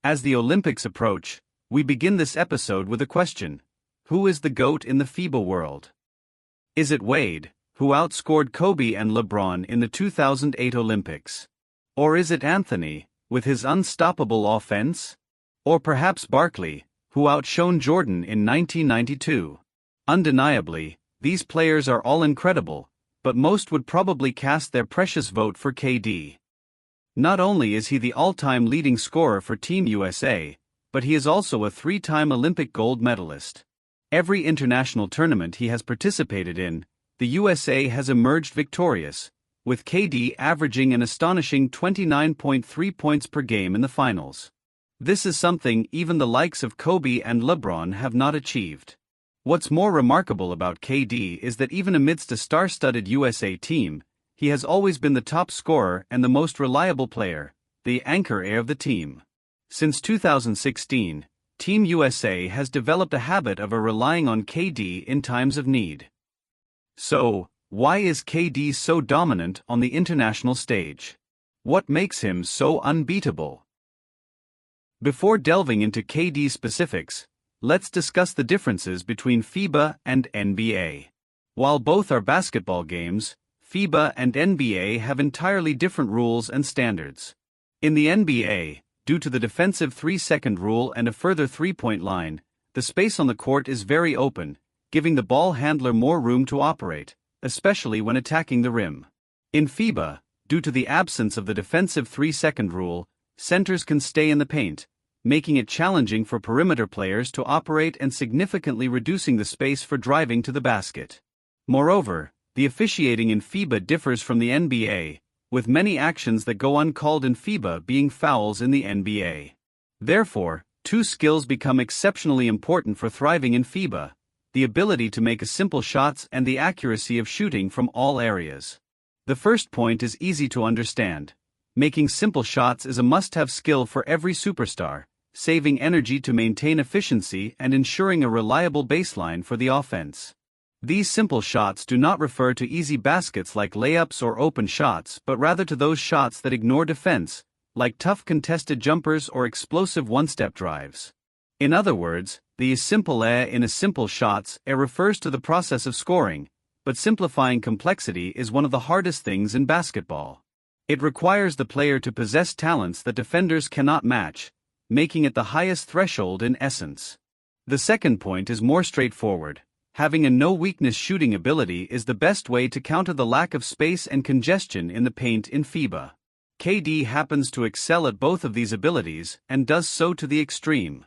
As the Olympics approach, we begin this episode with a question. Who is the GOAT in the FIBA world? Is it Wade, who outscored Kobe and LeBron in the 2008 Olympics? Or is it Anthony, with his unstoppable offense? Or perhaps Barkley, who outshone Jordan in 1992? Undeniably, these players are all incredible, but most would probably cast their precious vote for KD. Not only is he the all-time leading scorer for Team USA, but he is also a three-time Olympic gold medalist. Every international tournament he has participated in, the USA has emerged victorious, with KD averaging an astonishing 29.3 points per game in the finals. This is something even the likes of Kobe and LeBron have not achieved. What's more remarkable about KD is that even amidst a star-studded USA team, he has always been the top scorer and the most reliable player, the anchor of the team. Since 2016, Team USA has developed a habit of relying on KD in times of need. So, why is KD so dominant on the international stage? What makes him so unbeatable? Before delving into KD specifics, let's discuss the differences between FIBA and NBA. While both are basketball games, FIBA and NBA have entirely different rules and standards. In the NBA, due to the defensive 3-second rule and a further three-point line, the space on the court is very open, giving the ball handler more room to operate, especially when attacking the rim. In FIBA, due to the absence of the defensive 3-second rule, centers can stay in the paint, making it challenging for perimeter players to operate and significantly reducing the space for driving to the basket. Moreover, the officiating in FIBA differs from the NBA, with many actions that go uncalled in FIBA being fouls in the NBA. Therefore, two skills become exceptionally important for thriving in FIBA: the ability to make simple shots and the accuracy of shooting from all areas. The first point is easy to understand. Making simple shots is a must-have skill for every superstar, saving energy to maintain efficiency and ensuring a reliable baseline for the offense. These simple shots do not refer to easy baskets like layups or open shots, but rather to those shots that ignore defense, like tough contested jumpers or explosive one-step drives. In other words, the simple in a simple shots refers to the process of scoring, but simplifying complexity is one of the hardest things in basketball. It requires the player to possess talents that defenders cannot match, making it the highest threshold in essence. The second point is more straightforward. Having a no-weakness shooting ability is the best way to counter the lack of space and congestion in the paint in FIBA. KD happens to excel at both of these abilities and does so to the extreme.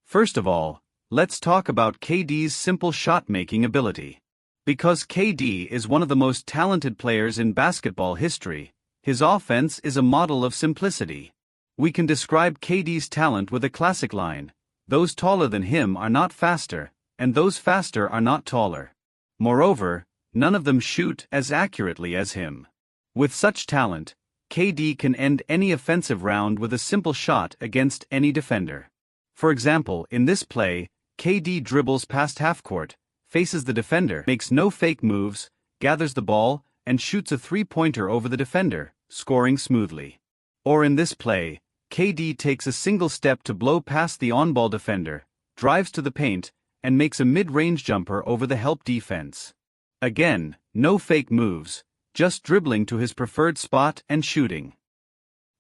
First of all, let's talk about KD's simple shot-making ability. Because KD is one of the most talented players in basketball history, his offense is a model of simplicity. We can describe KD's talent with a classic line: those taller than him are not faster, and those faster are not taller. Moreover, none of them shoot as accurately as him. With such talent, KD can end any offensive round with a simple shot against any defender. For example, in this play, KD dribbles past half-court, faces the defender, makes no fake moves, gathers the ball, and shoots a three-pointer over the defender, scoring smoothly. Or in this play, KD takes a single step to blow past the on-ball defender, drives to the paint, and makes a mid-range jumper over the help defense. Again, no fake moves, just dribbling to his preferred spot and shooting.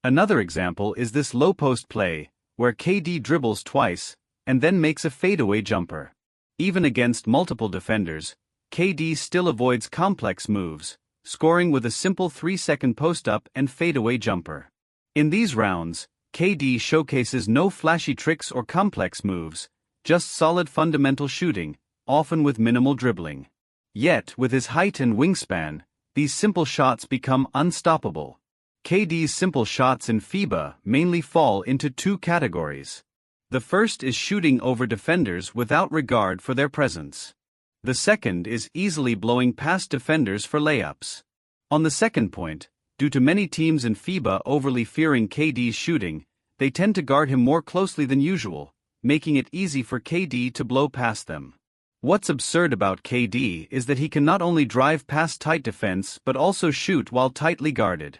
Another example is this low-post play, where KD dribbles twice, and then makes a fadeaway jumper. Even against multiple defenders, KD still avoids complex moves, scoring with a simple 3-second post-up and fadeaway jumper. In these rounds, KD showcases no flashy tricks or complex moves, just solid fundamental shooting, often with minimal dribbling. Yet, with his height and wingspan, these simple shots become unstoppable. KD's simple shots in FIBA mainly fall into two categories. The first is shooting over defenders without regard for their presence. The second is easily blowing past defenders for layups. On the second point, due to many teams in FIBA overly fearing KD's shooting, they tend to guard him more closely than usual, making it easy for KD to blow past them. What's absurd about KD is that he can not only drive past tight defense but also shoot while tightly guarded.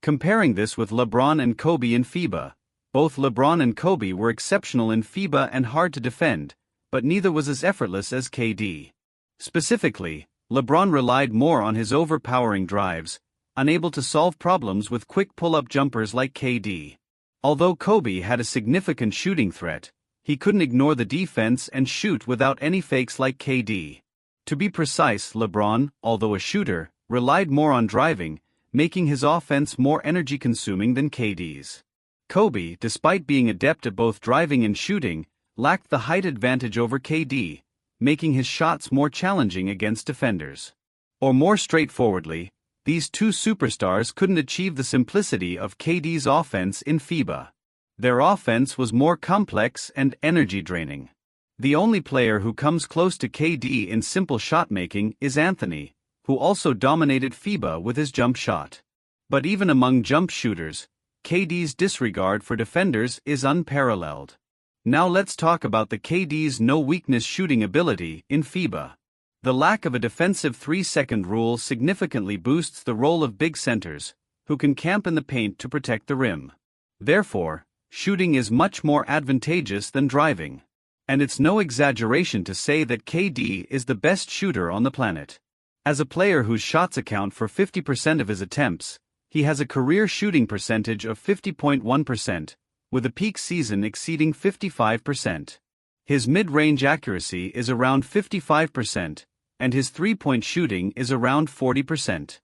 Comparing this with LeBron and Kobe in FIBA, Both LeBron and Kobe were exceptional in FIBA and hard to defend, but neither was as effortless as KD. Specifically, LeBron relied more on his overpowering drives, unable to solve problems with quick pull-up jumpers like KD. Although Kobe had a significant shooting threat, he couldn't ignore the defense and shoot without any fakes like KD. To be precise, LeBron, although a shooter, relied more on driving, making his offense more energy-consuming than KD's. Kobe, despite being adept at both driving and shooting, lacked the height advantage over KD, making his shots more challenging against defenders. Or more straightforwardly, these two superstars couldn't achieve the simplicity of KD's offense in FIBA. Their offense was more complex and energy-draining. The only player who comes close to KD in simple shot-making is Anthony, who also dominated FIBA with his jump shot. But even among jump shooters, KD's disregard for defenders is unparalleled. Now let's talk about the KD's no-weakness shooting ability in FIBA. The lack of a defensive 3-second rule significantly boosts the role of big centers, who can camp in the paint to protect the rim. Therefore, shooting is much more advantageous than driving. And it's no exaggeration to say that KD is the best shooter on the planet. As a player whose shots account for 50% of his attempts, he has a career shooting percentage of 50.1%, with a peak season exceeding 55%. His mid-range accuracy is around 55%, and his three-point shooting is around 40%.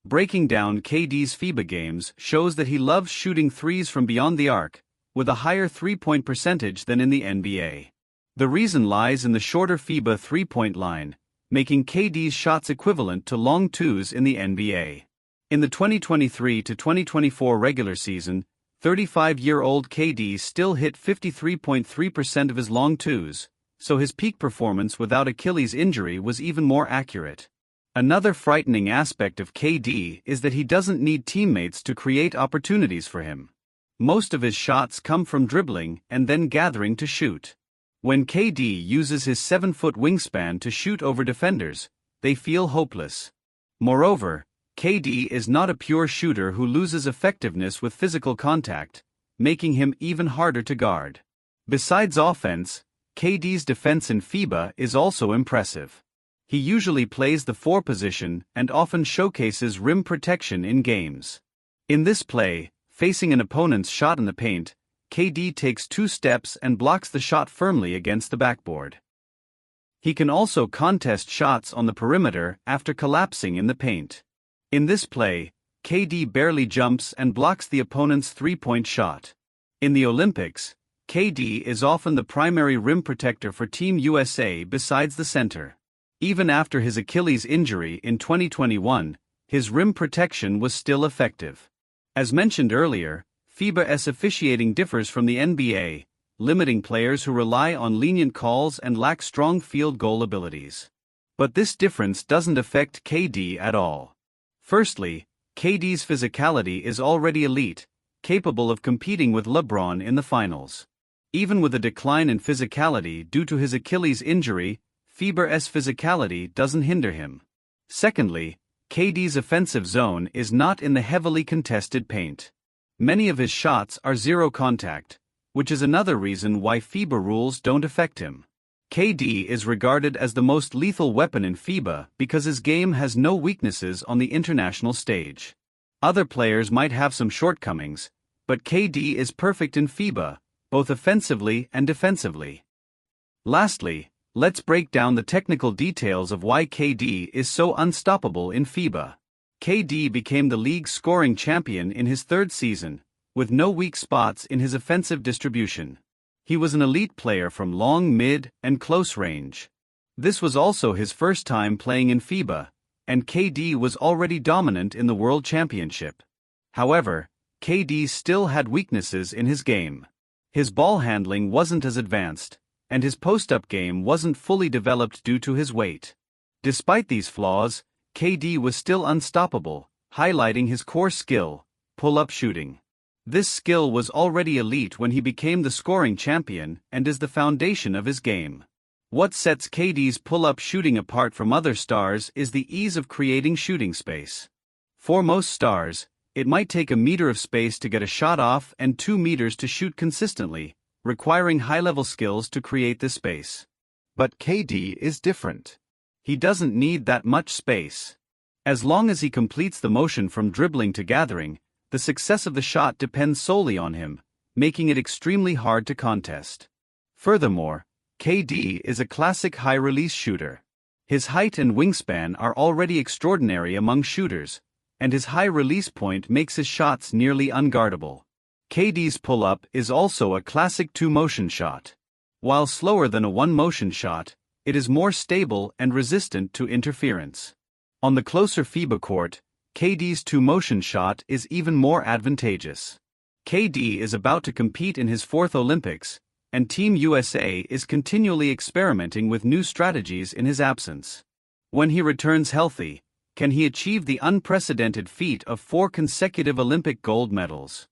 Breaking down KD's FIBA games shows that he loves shooting threes from beyond the arc, with a higher three-point percentage than in the NBA. The reason lies in the shorter FIBA three-point line, making KD's shots equivalent to long twos in the NBA. In the 2023-2024 regular season, 35-year-old KD still hit 53.3% of his long twos, so his peak performance without Achilles injury was even more accurate. Another frightening aspect of KD is that he doesn't need teammates to create opportunities for him. Most of his shots come from dribbling and then gathering to shoot. When KD uses his 7-foot wingspan to shoot over defenders, they feel hopeless. Moreover, KD is not a pure shooter who loses effectiveness with physical contact, making him even harder to guard. Besides offense, KD's defense in FIBA is also impressive. He usually plays the 4 position and often showcases rim protection in games. In this play, facing an opponent's shot in the paint, KD takes 2 steps and blocks the shot firmly against the backboard. He can also contest shots on the perimeter after collapsing in the paint. In this play, KD barely jumps and blocks the opponent's 3-point shot. In the Olympics, KD is often the primary rim protector for Team USA besides the center. Even after his Achilles injury in 2021, his rim protection was still effective. As mentioned earlier, FIBA's officiating differs from the NBA, limiting players who rely on lenient calls and lack strong field goal abilities. But this difference doesn't affect KD at all. Firstly, KD's physicality is already elite, capable of competing with LeBron in the finals. Even with a decline in physicality due to his Achilles injury, FIBA's physicality doesn't hinder him. Secondly, KD's offensive zone is not in the heavily contested paint. Many of his shots are zero contact, which is another reason why FIBA rules don't affect him. KD is regarded as the most lethal weapon in FIBA because his game has no weaknesses on the international stage. Other players might have some shortcomings, but KD is perfect in FIBA, both offensively and defensively. Lastly, let's break down the technical details of why KD is so unstoppable in FIBA. KD became the league's scoring champion in his 3rd season, with no weak spots in his offensive distribution. He was an elite player from long, mid, and close range. This was also his first time playing in FIBA, and KD was already dominant in the World Championship. However, KD still had weaknesses in his game. His ball handling wasn't as advanced, and his post-up game wasn't fully developed due to his weight. Despite these flaws, KD was still unstoppable, highlighting his core skill, pull-up shooting. This skill was already elite when he became the scoring champion and is the foundation of his game. What sets KD's pull-up shooting apart from other stars is the ease of creating shooting space. For most stars, It might take a meter of space to get a shot off and 2 meters to shoot consistently, requiring high-level skills to create this space. But KD is different. He doesn't need that much space. As long as he completes the motion from dribbling to gathering, the success of the shot depends solely on him, making it extremely hard to contest. Furthermore, KD is a classic high-release shooter. His height and wingspan are already extraordinary among shooters, and his high release point makes his shots nearly unguardable. KD's pull-up is also a classic two-motion shot. While slower than a one-motion shot, it is more stable and resistant to interference. On the closer FIBA court, KD's two-motion shot is even more advantageous. KD is about to compete in his 4th Olympics, and Team USA is continually experimenting with new strategies in his absence. When he returns healthy, can he achieve the unprecedented feat of 4 consecutive Olympic gold medals?